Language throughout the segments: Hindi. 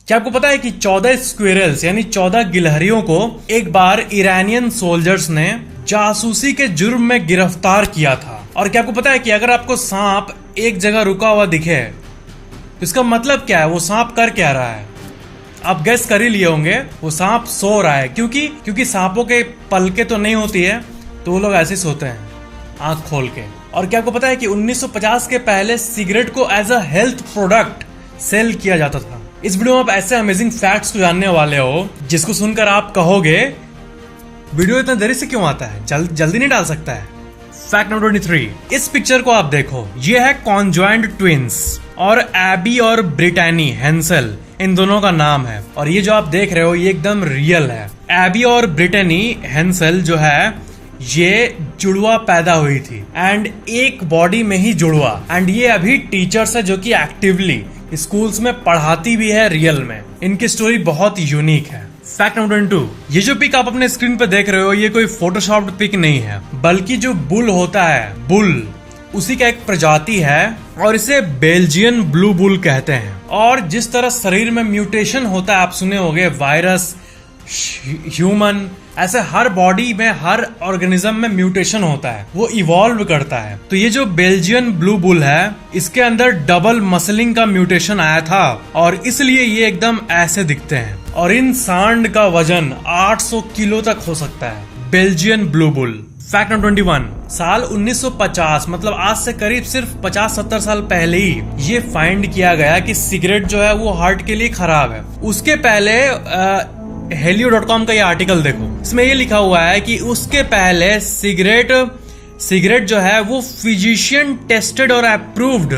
क्या आपको पता है कि 14 स्क्विरल्स यानी 14 गिलहरियों को एक बार ईरानियन सोल्जर्स ने जासूसी के जुर्म में गिरफ्तार किया था। और क्या आपको पता है कि अगर आपको सांप एक जगह रुका हुआ दिखे तो इसका मतलब क्या है, वो सांप कर क्या रहा है? आप गेस कर ही लिए होंगे, वो सांप सो रहा है। क्योंकि सांपों के पलके तो नहीं होती है, तो वो लोग ऐसे सोते हैं आंख खोल के। और क्या आपको पता है कि 1950 के पहले सिगरेट को as a health product sale किया जाता था। इस वीडियो में आप ऐसे अमेजिंग फैक्ट्स को जानने वाले हो जिसको सुनकर आप कहोगे वीडियो इतना देरी से क्यों आता है, जल्दी नहीं डाल सकता है। फैक्ट नंबर 23, इस पिक्चर को आप देखो, ये है कॉन्जॉइंट ट्विंस और एबी और ब्रिटानी हेंसल, इन दोनों का नाम है। और ये जो आप देख रहे हो ये एकदम रियल है। एबी और ब्रिटानी हेंसल जो है ये जुड़वा पैदा हुई थी एंड एक बॉडी में ही जुड़वा। एंड ये अभी टीचर्स है जो कि एक्टिवली स्कूल्स में पढ़ाती भी है रियल में। इनकी स्टोरी बहुत यूनिक है। फैक्ट नंबर 22, ये जो पिक आप अपने स्क्रीन पे देख रहे हो ये कोई फोटोशॉप्ड पिक नहीं है, बल्कि जो बुल होता है, बुल उसी का एक प्रजाति है और इसे बेल्जियन ब्लू बुल कहते हैं। और जिस तरह शरीर में म्यूटेशन होता है, आप सुने होंगे वायरस, ह्यूमन, ऐसे हर बॉडी में हर ऑर्गेनिज्म में म्यूटेशन होता है, वो इवॉल्व करता है। तो ये जो बेल्जियन ब्लू बुल है इसके अंदर डबल मसलिंग का म्यूटेशन आया था और इसलिए ये एकदम ऐसे दिखते हैं। और इन सांड का वजन 800 किलो तक हो सकता है, Belgian blue bull. Fact number 21, साल 1950 मतलब आज से करीब सिर्फ 50-70 साल पहले ही ये फाइंड किया गया कि सिगरेट जो है वो हार्ट के लिए खराब है। उसके पहले helio.com का ये आर्टिकल देखो, इसमें ये लिखा हुआ है कि उसके पहले सिगरेट जो है वो फिजिशियन टेस्टेड और अप्रूव्ड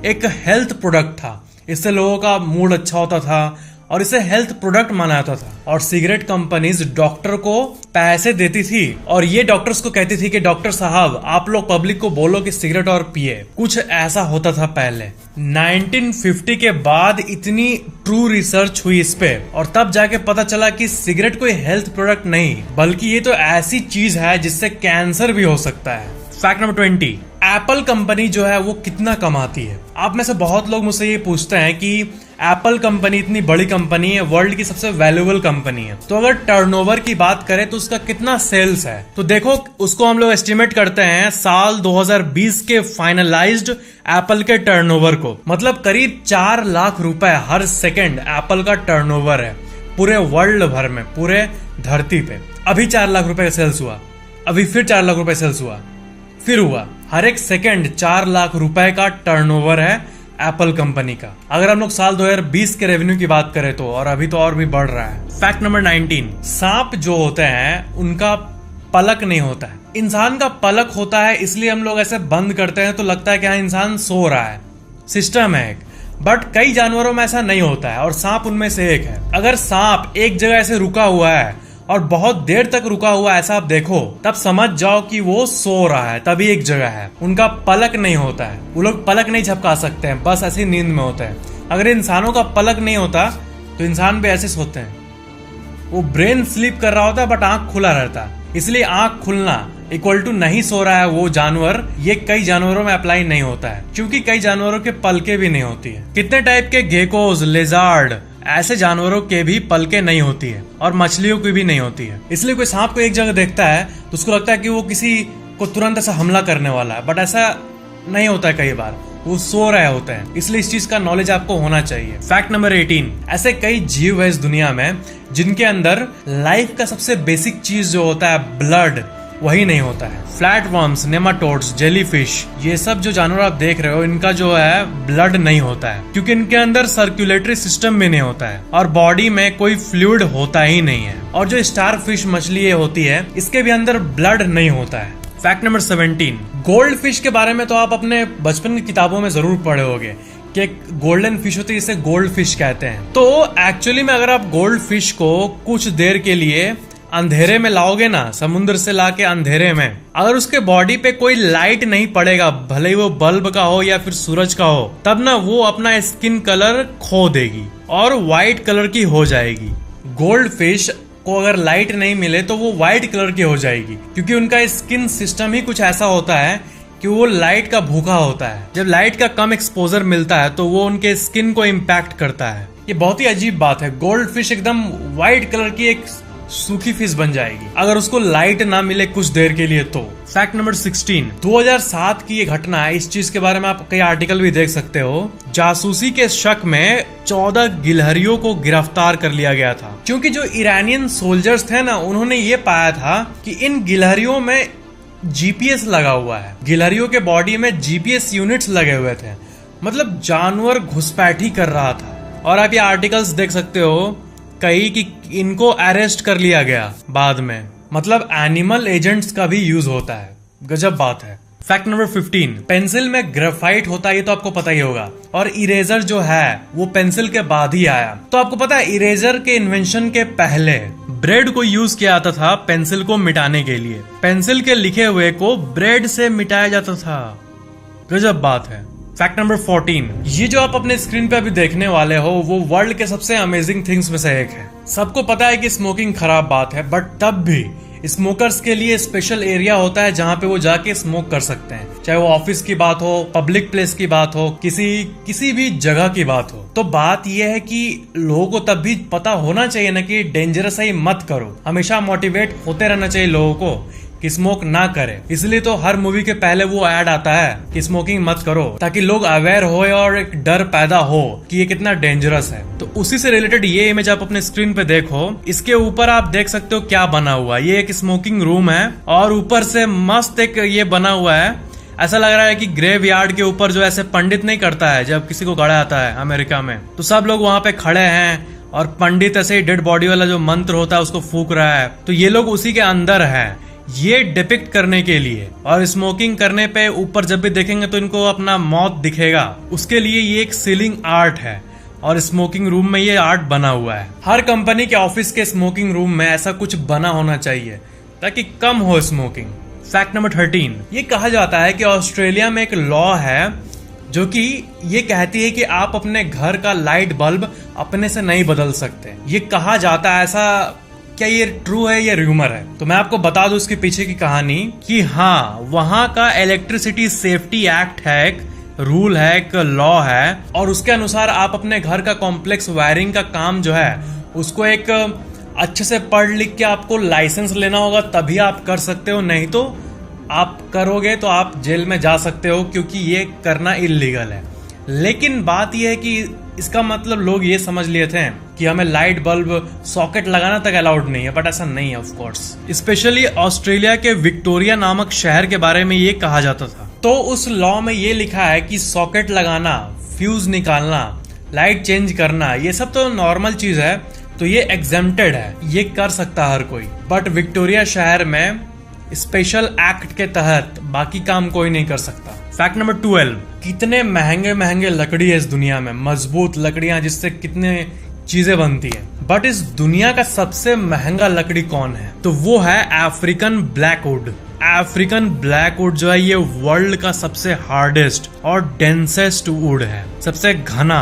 एक हेल्थ प्रोडक्ट था। इससे लोगों का मूड अच्छा होता था और इसे हेल्थ प्रोडक्ट माना जाता था। और सिगरेट कंपनीज डॉक्टर को पैसे देती थी और ये डॉक्टर्स को कहती थी कि डॉक्टर साहब आप लोग पब्लिक को बोलो कि सिगरेट और पिए। कुछ ऐसा होता था पहले। 1950 के बाद इतनी ट्रू रिसर्च हुई इस पे और तब जाके पता चला कि सिगरेट कोई हेल्थ प्रोडक्ट नहीं बल्कि ये तो ऐसी चीज है जिससे कैंसर भी हो सकता है। फैक्ट नंबर 20, एप्पल कंपनी जो है वो कितना कमाती है? आप में से बहुत लोग मुझसे ये पूछते हैं कि एप्पल कंपनी इतनी बड़ी कंपनी है, वर्ल्ड की सबसे वैल्यूएबल कंपनी है, तो अगर टर्नओवर की बात करें तो उसका कितना सेल्स है? तो देखो, उसको हम लोग एस्टिमेट करते हैं साल 2020 के फाइनलाइज्ड एप्पल के टर्नओवर को, मतलब करीब 4 लाख रुपए हर सेकेंड एप्पल का टर्नओवर है पूरे वर्ल्ड भर में, पूरे धरती पे। अभी 4 लाख रुपए का सेल्स हुआ, अभी फिर 4 लाख रुपए सेल्स हुआ, फिर हुआ। हर एक सेकंड 4 लाख रुपए का टर्नओवर है एप्पल कंपनी का। अगर हम लोग साल 2020 के रेवेन्यू की बात करें तो, और अभी तो और भी बढ़ रहा है। फैक्ट नंबर 19, सांप जो होते हैं उनका पलक नहीं होता है, इंसान का पलक होता है। इसलिए हम लोग ऐसे बंद करते हैं तो लगता है कि हाँ इंसान सो रहा है, सिस्टम है एक। बट कई जानवरों में ऐसा नहीं होता है और सांप उनमें से एक है। अगर सांप एक जगह ऐसे रुका हुआ है और बहुत देर तक रुका हुआ ऐसा आप देखो, तब समझ जाओ कि वो सो रहा है, तभी एक जगह है। उनका पलक नहीं होता है, वो लोग पलक नहीं झपका सकते हैं, बस ऐसी नींद में होते हैं। अगर इंसानों का पलक नहीं होता तो इंसान भी ऐसे सोते हैं, वो ब्रेन स्लीप कर रहा होता है बट आंख खुला रहता है। इसलिए आंख खुलना इक्वल टू नहीं सो रहा है वो जानवर, ये कई जानवरों में अप्लाई नहीं होता है क्योंकि कई जानवरों के पलके भी नहीं होती है। कितने टाइप के गेकोज, लेजार्ड, ऐसे जानवरों के भी पलके नहीं होती है और मछलियों की भी नहीं होती है। इसलिए कोई सांप को एक जगह देखता है तो उसको लगता है कि वो किसी को तुरंत ऐसा हमला करने वाला है, बट ऐसा नहीं होता है। कई बार वो सो रहे होते हैं, इसलिए इस चीज का नॉलेज आपको होना चाहिए। फैक्ट नंबर 18, ऐसे कई जीव है इस दुनिया में जिनके अंदर लाइफ का सबसे बेसिक चीज जो होता है ब्लड, वही नहीं होता है। फ्लैटवर्म्स, नेमाटोड्स, जेलीफिश, ये सब जो जानवर आप देख रहे हो इनका जो है ब्लड नहीं होता है क्योंकि इनके अंदर सर्कुलेटरी सिस्टम भी नहीं होता है और बॉडी में कोई फ्लूइड होता ही नहीं है। और जो स्टारफिश मछली ये होती है इसके भी अंदर ब्लड नहीं होता है। फैक्ट नंबर 17, गोल्ड फिश के बारे में तो आप अपने बचपन की किताबों में जरूर पढ़े होंगे कि एक गोल्डन फिश होती है, इसे गोल्ड फिश कहते हैं। तो एक्चुअली में अगर आप गोल्ड फिश को कुछ देर के लिए अंधेरे में लाओगे ना, समुद्र से लाके अंधेरे में, अगर उसके बॉडी पे कोई लाइट नहीं पड़ेगा, भले ही वो बल्ब का हो या फिर सूरज का हो, तब ना वो अपना स्किन कलर खो देगी और व्हाइट कलर की हो जाएगी। गोल्ड फिश को अगर लाइट नहीं मिले तो वो व्हाइट कलर की हो जाएगी क्योंकि उनका स्किन सिस्टम ही कुछ ऐसा होता है कि वो लाइट का भूखा होता है। जब लाइट का कम एक्सपोजर मिलता है तो वो उनके स्किन को इम्पैक्ट करता है ये बहुत ही अजीब बात है। गोल्ड फिश एकदम व्हाइट कलर की एक सूखी फिश बन जाएगी अगर उसको लाइट ना मिले कुछ देर के लिए तो। फैक्ट नंबर 16, 2007 की ये घटना है। इस चीज के बारे में आप कई आर्टिकल भी देख सकते हो। जासूसी के शक में 14 गिलहरियों को गिरफ्तार कर लिया गया था, क्योंकि जो ईरानियन सोल्जर्स थे ना, उन्होंने ये पाया था कि इन गिलहरियों में जीपीएस लगा हुआ है। गिलहरियों के बॉडी में जीपीएस यूनिट्स लगे हुए थे, मतलब जानवर घुसपैठी कर रहा था। और आप ये आर्टिकल्स देख सकते हो कई कि इनको अरेस्ट कर लिया गया बाद में, मतलब एनिमल एजेंट्स का भी यूज होता है। गजब बात है। फैक्ट नंबर 15, पेंसिल में ग्रेफाइट होता है, ये तो आपको पता ही होगा। और इरेजर जो है वो पेंसिल के बाद ही आया। तो आपको पता है इरेजर के इन्वेंशन के पहले ब्रेड को यूज किया जाता था पेंसिल को मिटाने के लिए। पेंसिल के लिखे हुए को ब्रेड से मिटाया जाता था। गजब बात है। फैक्ट नंबर 14, ये जो आप अपने स्क्रीन पे अभी देखने वाले हो वो वर्ल्ड के सबसे अमेजिंग थिंग्स में से एक है। सबको पता है कि स्मोकिंग खराब बात है, बट तब भी स्मोकर्स के लिए स्पेशल एरिया होता है जहाँ पे वो जाके स्मोक कर सकते हैं, चाहे वो ऑफिस की बात हो, पब्लिक प्लेस की बात हो, किसी भी जगह की बात हो। तो बात यह है कि लोगों को तब भी पता होना चाहिए ना कि डेंजरस है, ही मत करो। हमेशा मोटिवेट होते रहना चाहिए लोगों को कि स्मोक ना करे। इसलिए तो हर मूवी के पहले वो ऐड आता है कि स्मोकिंग मत करो, ताकि लोग अवेयर होए और एक डर पैदा हो कि ये कितना डेंजरस है। तो उसी से रिलेटेड ये इमेज आप अपने स्क्रीन पे देखो। इसके ऊपर आप देख सकते हो क्या बना हुआ है। ये एक स्मोकिंग रूम है और ऊपर से मस्त एक ये बना हुआ है। ऐसा लग रहा है कि ग्रेव यार्ड के ऊपर जो ऐसे पंडित नहीं करता है जब किसी को गाड़ा आता है अमेरिका में, तो सब लोग वहां पे खड़े हैं और पंडित ऐसे ही डेड बॉडी वाला जो मंत्र होता है उसको फूंक रहा है। तो ये लोग उसी के अंदर है, ये डिपिक्ट करने के लिए। और स्मोकिंग करने पे ऊपर जब भी देखेंगे तो इनको अपना मौत दिखेगा, उसके लिए ये एक सीलिंग आर्ट है और स्मोकिंग रूम में ये आर्ट बना हुआ है। हर कंपनी के ऑफिस के स्मोकिंग रूम में ऐसा कुछ बना होना चाहिए ताकि कम हो स्मोकिंग। फैक्ट नंबर 13, ये कहा जाता है कि ऑस्ट्रेलिया में एक लॉ है जो कि ये कहती है कि आप अपने घर का लाइट बल्ब अपने से नहीं बदल सकते। ये कहा जाता है, ऐसा क्या ये ट्रू है या र्यूमर है? तो मैं आपको बता दूं इसके पीछे की कहानी कि हाँ, वहां का इलेक्ट्रिसिटी सेफ्टी एक्ट है, एक रूल है, एक लॉ है, और उसके अनुसार आप अपने घर का कॉम्प्लेक्स वायरिंग का काम जो है उसको एक अच्छे से पढ़ लिख के आपको लाइसेंस लेना होगा, तभी आप कर सकते हो। नहीं तो आप करोगे तो आप जेल में जा सकते हो, क्योंकि ये करना इलीगल है। लेकिन बात यह है कि इसका मतलब लोग ये समझ लिए थे कि हमें लाइट बल्ब सॉकेट लगाना तक अलाउड नहीं है, बट ऐसा नहीं है ऑफ कोर्स। स्पेशली ऑस्ट्रेलिया के विक्टोरिया नामक शहर के बारे में ये कहा जाता था। तो उस लॉ में ये लिखा है कि सॉकेट लगाना, फ्यूज निकालना, लाइट चेंज करना, ये सब तो नॉर्मल चीज है, तो ये एग्जेम्प्टेड है, ये कर सकता हर कोई। बट विक्टोरिया शहर में स्पेशल एक्ट के तहत बाकी काम कोई नहीं कर सकता। फैक्ट नंबर 12, कितने महंगे महंगे लकड़ी है इस दुनिया में, मजबूत लकड़ियां जिससे कितने चीजें बनती है। बट इस दुनिया का सबसे महंगा लकड़ी कौन है? तो वो है अफ्रीकन ब्लैकवुड। अफ्रीकन ब्लैकवुड जो है ये वर्ल्ड का सबसे हार्डेस्ट और डेंसेस्ट वुड है, सबसे घना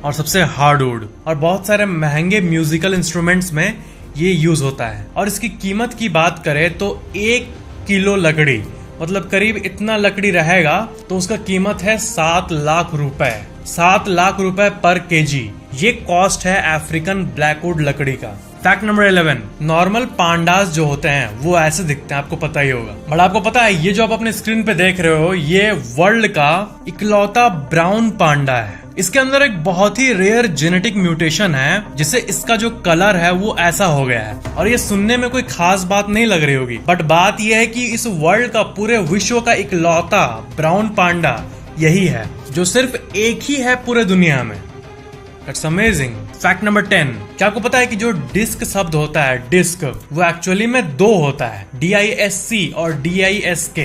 और सबसे हार्ड वुड। और बहुत सारे महंगे म्यूजिकल इंस्ट्रूमेंट्स में ये यूज होता है। और इसकी कीमत की बात करें तो 1 किलो लकड़ी, मतलब करीब इतना लकड़ी रहेगा तो उसका कीमत है 7 लाख रुपए। 7 लाख रुपए पर केजी, ये कॉस्ट है अफ्रीकन ब्लैकवुड लकड़ी का। फैक्ट नंबर 11, नॉर्मल पांडास जो होते हैं वो ऐसे दिखते हैं, आपको पता ही होगा। बट आपको पता है ये जो आप अपने स्क्रीन पे देख रहे हो ये वर्ल्ड का इकलौता ब्राउन पांडा है। इसके अंदर एक बहुत ही रेयर जेनेटिक म्यूटेशन है जिससे इसका जो कलर है वो ऐसा हो गया है। और ये सुनने में कोई खास बात नहीं लग रही होगी, बट बात यह है कि इस वर्ल्ड का, पूरे विश्व का इकलौता ब्राउन पांडा यही है, जो सिर्फ एक ही है पूरे दुनिया में। That's amazing. फैक्ट नंबर 10, क्या आपको पता है कि जो डिस्क शब्द होता है, डिस्क, वो एक्चुअली में 2 होता है, DISC और DISK।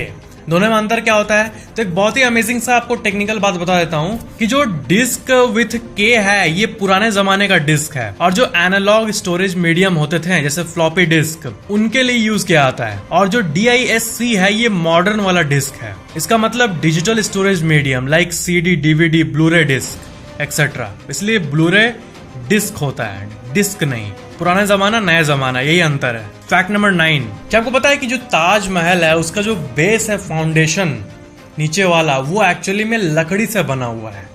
दोनों में अंतर क्या होता है? तो एक बहुत ही अमेजिंग सा आपको टेक्निकल बात बता देता हूँ कि जो डिस्क विथ के है ये पुराने जमाने का डिस्क है, और जो एनालॉग स्टोरेज मीडियम होते थे जैसे फ्लॉपी डिस्क, उनके लिए यूज किया जाता है। और जो DISC है ये मॉडर्न वाला डिस्क है। इसका मतलब digital storage medium, like CD, DVD, blu-ray disc etcetera. इसलिए ब्लूरे डिस्क होता है, डिस्क नहीं। पुराना जमाना, नया जमाना, यही अंतर है। फैक्ट नंबर 9, क्या आपको पता है कि जो ताजमहल है उसका जो बेस है, फाउंडेशन नीचे वाला, वो एक्चुअली में लकड़ी से बना हुआ है।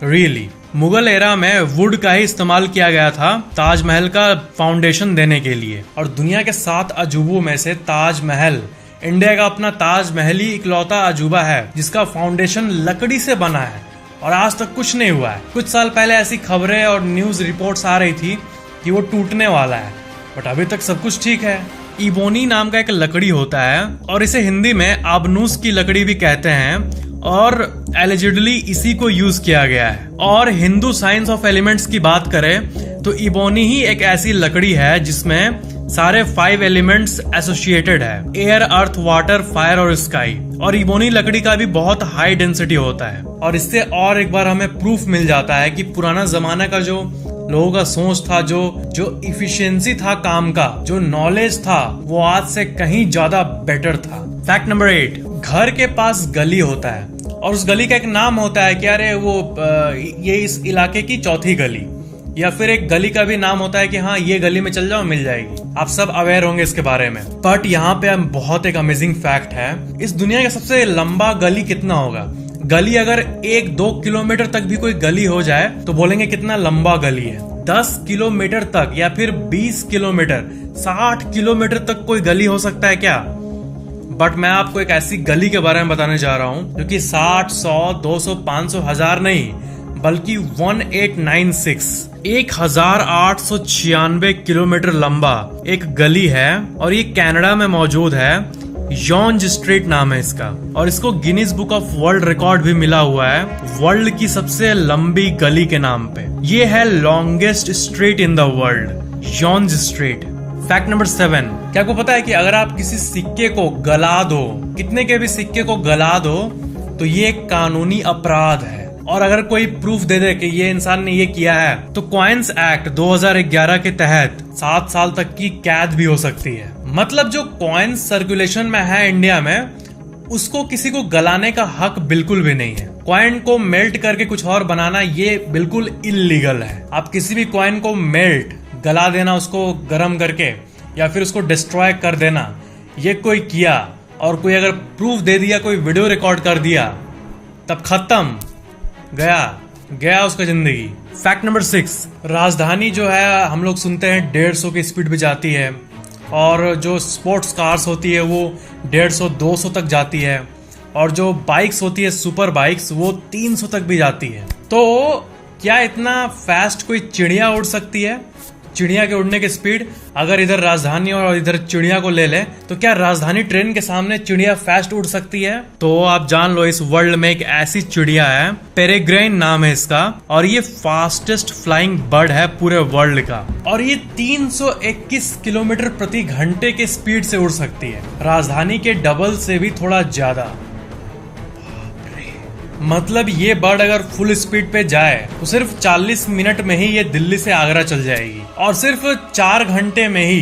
रियली मुगल एरा में वुड का ही इस्तेमाल किया गया था ताजमहल का फाउंडेशन देने के लिए। और दुनिया के 7 अजूबों में से ताजमहल, इंडिया का अपना ताजमहल ही इकलौता अजूबा है जिसका फाउंडेशन लकड़ी से बना है और आज तक कुछ नहीं हुआ है। कुछ साल पहले ऐसी खबरें और न्यूज रिपोर्ट्स आ रही थी कि वो टूटने वाला है, बट अभी तक सब कुछ ठीक है। इबोनी नाम का एक लकड़ी होता है और इसे हिंदी में आबनूस की लकड़ी भी कहते हैं और एलिजिडली इसी को यूज किया गया है। और हिंदू साइंस ऑफ एलिमेंट्स की बात करें तो इबोनी ही एक ऐसी लकड़ी है जिसमें सारे 5 एलिमेंट्स एसोसिएटेड है, एयर, अर्थ, वाटर, फायर और स्काई। और इबोनी लकड़ी का भी बहुत हाई डेंसिटी होता है और इससे और एक बार हमें प्रूफ मिल जाता है कि पुराना जमाना का जो लोगों का सोच था, जो इफिशिएंसी था काम का, जो नॉलेज था, वो आज से कहीं ज्यादा बेटर था। फैक्ट नंबर 8, घर के पास गली होता है और उस गली का एक नाम होता है कि अरे वो ये इस इलाके की चौथी गली, या फिर एक गली का भी नाम होता है कि हाँ ये गली में चल जाओ मिल जाएगी। आप सब अवेयर होंगे इसके बारे में। बट यहाँ पे बहुत एक अमेजिंग फैक्ट है, इस दुनिया का सबसे लंबा गली कितना होगा? गली अगर 1-2 किलोमीटर तक भी कोई गली हो जाए तो बोलेंगे कितना लंबा गली है। 10 किलोमीटर तक या फिर 20 किलोमीटर, 60 किलोमीटर तक कोई गली हो सकता है क्या? बट मैं आपको एक ऐसी गली के बारे में बताने जा रहा हूँ जो कि 60, 100, 200, 500, 1000 नहीं बल्कि 1896 किलोमीटर लंबा एक गली है और ये कनाडा में मौजूद है। यॉन्ज स्ट्रीट नाम है इसका और इसको Guinness book of world record भी मिला हुआ है वर्ल्ड की सबसे लंबी गली के नाम पे। ये है longest street in the world, Yonge street. Fact number 7, क्या आपको पता है कि अगर आप किसी सिक्के को गला दो, कितने के भी सिक्के को गला दो, तो ये एक कानूनी अपराध है। और अगर कोई प्रूफ दे दे कि ये इंसान ने ये किया है तो कॉइन्स एक्ट 2011 के तहत 7 साल तक की कैद भी हो सकती है। मतलब जो कॉइन्स सर्कुलेशन में है इंडिया में, उसको किसी को गलाने का हक बिल्कुल भी नहीं है। कॉइन को मेल्ट करके कुछ और बनाना ये बिल्कुल इल्लीगल है। आप किसी भी कॉइन को मेल्ट, गला देना, उसको गर्म करके या फिर उसको डिस्ट्रॉय कर देना, ये कोई किया और कोई अगर प्रूफ दे दिया, कोई वीडियो रिकॉर्ड कर दिया, तब खत्म, गया उसका जिंदगी। फैक्ट नंबर 6, राजधानी जो है हम लोग सुनते हैं 150 की स्पीड पे जाती है और जो स्पोर्ट्स कार्स होती है वो 150-200 तक जाती है और जो बाइक्स होती है सुपर बाइक्स वो 300 तक भी जाती है। तो क्या इतना फास्ट कोई चिड़िया उड़ सकती है? चिड़िया के उड़ने की स्पीड अगर इधर राजधानी और इधर चिड़िया को ले ले तो क्या राजधानी ट्रेन के सामने चिड़िया फास्ट उड़ सकती है? तो आप जान लो इस वर्ल्ड में एक ऐसी चिड़िया है, पेरेग्राइन नाम है इसका, और ये फास्टेस्ट फ्लाइंग बर्ड है पूरे वर्ल्ड का और ये 321 किलोमीटर प्रति घंटे के स्पीड से उड़ सकती है, राजधानी के डबल से भी थोड़ा ज्यादा। मतलब ये बर्ड अगर फुल स्पीड पे जाए तो सिर्फ 40 मिनट में ही ये दिल्ली से आगरा चल जाएगी और सिर्फ 4 घंटे में ही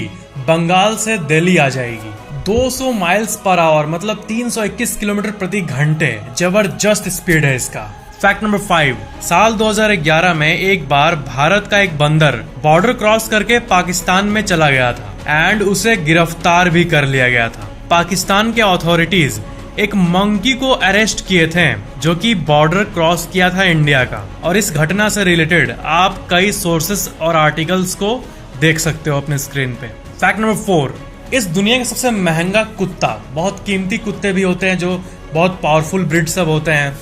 बंगाल से दिल्ली आ जाएगी। 200 माइल्स पर आवर मतलब 321 किलोमीटर प्रति घंटे, जबरदस्त स्पीड है इसका। फैक्ट नंबर 5, साल 2011 में एक बार भारत का एक बंदर बॉर्डर क्रॉस करके पाकिस्तान में चला गया था एंड उसे गिरफ्तार भी कर लिया गया था। पाकिस्तान के अथॉरिटीज एक मंकी को अरेस्ट किए थे जो कि बॉर्डर क्रॉस किया था इंडिया का, और इस घटना से रिलेटेड आप कई सोर्सेस और आर्टिकल्स को देख सकते हो अपने स्क्रीन पे। फैक्ट नंबर 4, इस दुनिया का सबसे महंगा कुत्ता, बहुत कीमती कुत्ते भी होते हैं जो बहुत पावरफुल ब्रीड सब होते हैं,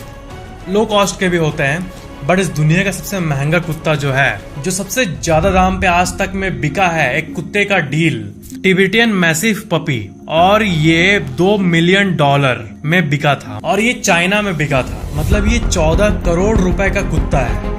लो कॉस्ट के भी होते हैं, बट इस दुनिया का सबसे महंगा कुत्ता जो है, जो सबसे ज्यादा दाम पे आज तक में बिका है एक कुत्ते का डील, टिबेटियन मैसिव पपी, और ये $2 मिलियन में बिका था और ये चाइना में बिका था। मतलब ये 14 करोड़ रुपए का कुत्ता है।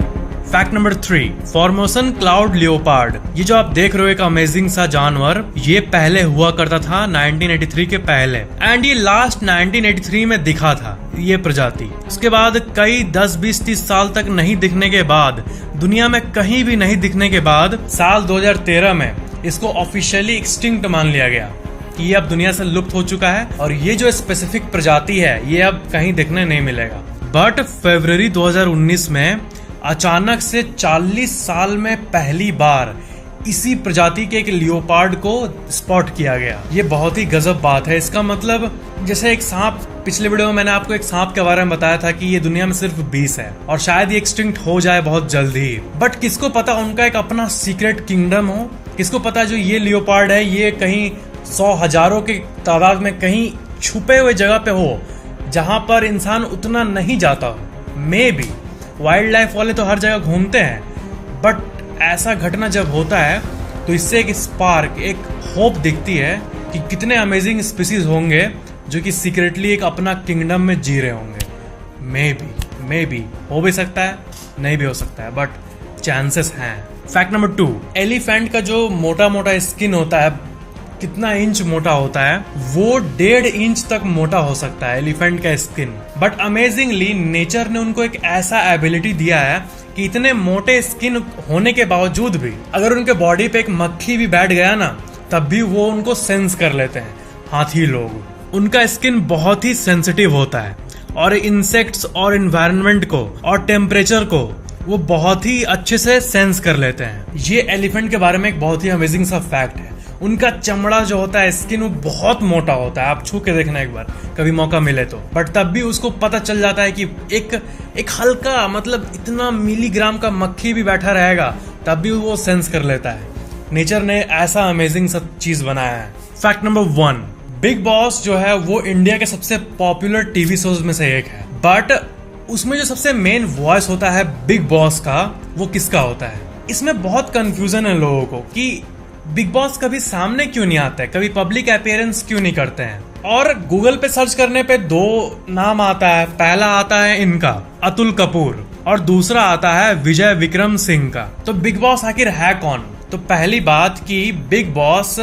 Fact number 3, Formosan cloud leopard, ये जो आप देख रहे हो एक अमेजिंग सा जानवर, ये पहले हुआ करता था 1983 के पहले एंड ये लास्ट 1983 में दिखा था ये प्रजाति। उसके बाद कई 10, 20, 30 साल तक नहीं दिखने के बाद, दुनिया में कहीं भी नहीं दिखने के बाद, साल 2013 में इसको ऑफिशियली एक्सटिंक्ट मान लिया गया कि ये अब दुनिया से लुप्त हो चुका है और ये जो स्पेसिफिक प्रजाति है ये अब कहीं दिखने नहीं मिलेगा। बट फरवरी 2019 में अचानक से 40 साल में पहली बार इसी प्रजाति के एक लियोपार्ड को स्पॉट किया गया। ये बहुत ही गजब बात है। इसका मतलब जैसे एक सांप, पिछले वीडियो में मैंने आपको एक सांप के बारे में बताया था कि ये दुनिया में सिर्फ 20 है और शायद ये एक्सटिंक्ट हो जाए बहुत जल्द ही। बट किसको पता उनका एक अपना सीक्रेट किंगडम हो, किसको पता जो ये लियोपार्ड है ये कहीं 100 हजारों के तादाद में कहीं छुपे हुए जगह पे हो जहां पर इंसान उतना नहीं जाता हो। मे बी वाइल्ड लाइफ वाले तो हर जगह घूमते हैं, बट ऐसा घटना जब होता है तो इससे एक स्पार्क, एक होप दिखती है कि कितने अमेजिंग स्पीसीज होंगे जो कि सीक्रेटली एक अपना किंगडम में जी रहे होंगे। मे बी हो भी सकता है, नहीं भी हो सकता है, बट चांसेस हैं। फैक्ट नंबर 2, एलिफेंट का जो मोटा मोटा स्किन होता है, कितना इंच मोटा होता है, वो 1.5 इंच तक मोटा हो सकता है एलिफेंट का स्किन। बट अमेजिंगली नेचर ने उनको एक ऐसा एबिलिटी दिया है कि इतने मोटे स्किन होने के बावजूद भी अगर उनके बॉडी पे एक मक्खी भी बैठ गया ना, तब भी वो उनको सेंस कर लेते हैं। हाथी लोग, उनका स्किन बहुत ही सेंसिटिव होता है और इंसेक्ट्स और इन्वायरमेंट को और टेम्परेचर को वो बहुत ही अच्छे से सेंस कर लेते हैं। ये एलिफेंट के बारे में एक बहुत ही अमेजिंग सा फैक्ट है। उनका चमड़ा जो होता है, स्किन, वो बहुत मोटा होता है। आप छू के देखना एक बार कभी मौका मिले तो। बट तब भी उसको पता चल जाता है कि एक हल्का, मतलब इतना मिलीग्राम का मक्खी भी बैठा रहेगा तब भी वो सेंस कर लेता है। नेचर ने ऐसा अमेजिंग सब चीज बनाया है। फैक्ट नंबर 1, बिग बॉस जो है वो इंडिया के सबसे पॉपुलर टीवी शोज में से एक है। बट उसमें जो सबसे मेन वॉइस होता है बिग बॉस का, वो किसका होता है? इसमें बहुत कंफ्यूजन है लोगों को कि बिग बॉस कभी सामने क्यों नहीं आता है, कभी पब्लिक अपीयरेंस क्यों नहीं करते हैं। और गूगल पे सर्च करने पे 2 नाम आता है। पहला आता है इनका, अतुल कपूर, और दूसरा आता है विजय विक्रम सिंह का। तो बिग बॉस आखिर है कौन? तो पहली बात कि बिग बॉस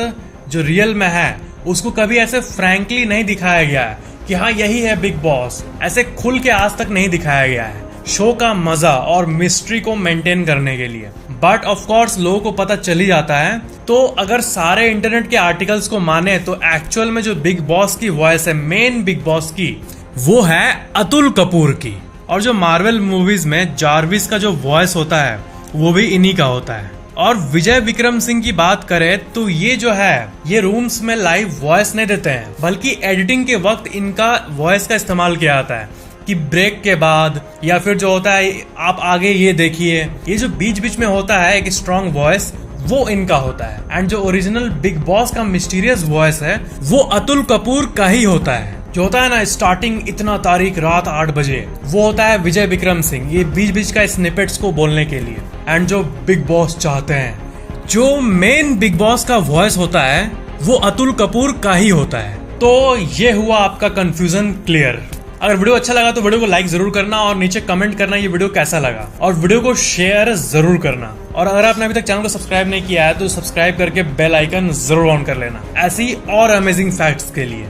जो रियल में है उसको कभी ऐसे फ्रैंकली नहीं दिखाया गया है कि हाँ यही है बिग बॉस, ऐसे खुल के आज तक नहीं दिखाया गया है, शो का मजा और मिस्ट्री को मेंटेन करने के लिए। बट ऑफ कोर्स लोगों को पता चल ही जाता है। तो अगर सारे इंटरनेट के आर्टिकल्स को माने तो एक्चुअल में जो बिग बॉस की वॉइस है, मेन बिग बॉस की, वो है अतुल कपूर की। और जो मार्वल मूवीज में जार्विस का जो वॉइस होता है वो भी इन्हीं का होता है। और विजय विक्रम सिंह की बात करें तो ये जो है ये रूम्स में लाइव वॉइस नहीं देते हैं, बल्कि एडिटिंग के वक्त इनका वॉइस का इस्तेमाल किया जाता है कि ब्रेक के बाद या फिर जो होता है आप आगे ये देखिए, ये जो बीच बीच में होता है एक स्ट्रॉन्ग वॉइस, वो इनका होता है। एंड जो ओरिजिनल बिग बॉस का मिस्टीरियस वॉइस है वो अतुल कपूर का ही होता है। जो होता है ना स्टार्टिंग इतना तारीख रात 8 बजे, वो होता है विजय विक्रम सिंह, ये बीच बीच का स्निपेट्स को बोलने के लिए। एंड जो बिग बॉस चाहते हैं, जो मेन बिग बॉस का वॉइस होता है वो अतुल कपूर का ही होता है। तो ये हुआ आपका कंफ्यूजन क्लियर। अगर वीडियो अच्छा लगा तो वीडियो को लाइक जरूर करना और नीचे कमेंट करना ये वीडियो कैसा लगा, और वीडियो को शेयर जरूर करना। और अगर आपने अभी तक चैनल को सब्सक्राइब नहीं किया है तो सब्सक्राइब करके बेल आइकन जरूर ऑन कर लेना ऐसी और अमेजिंग फैक्ट्स के लिए।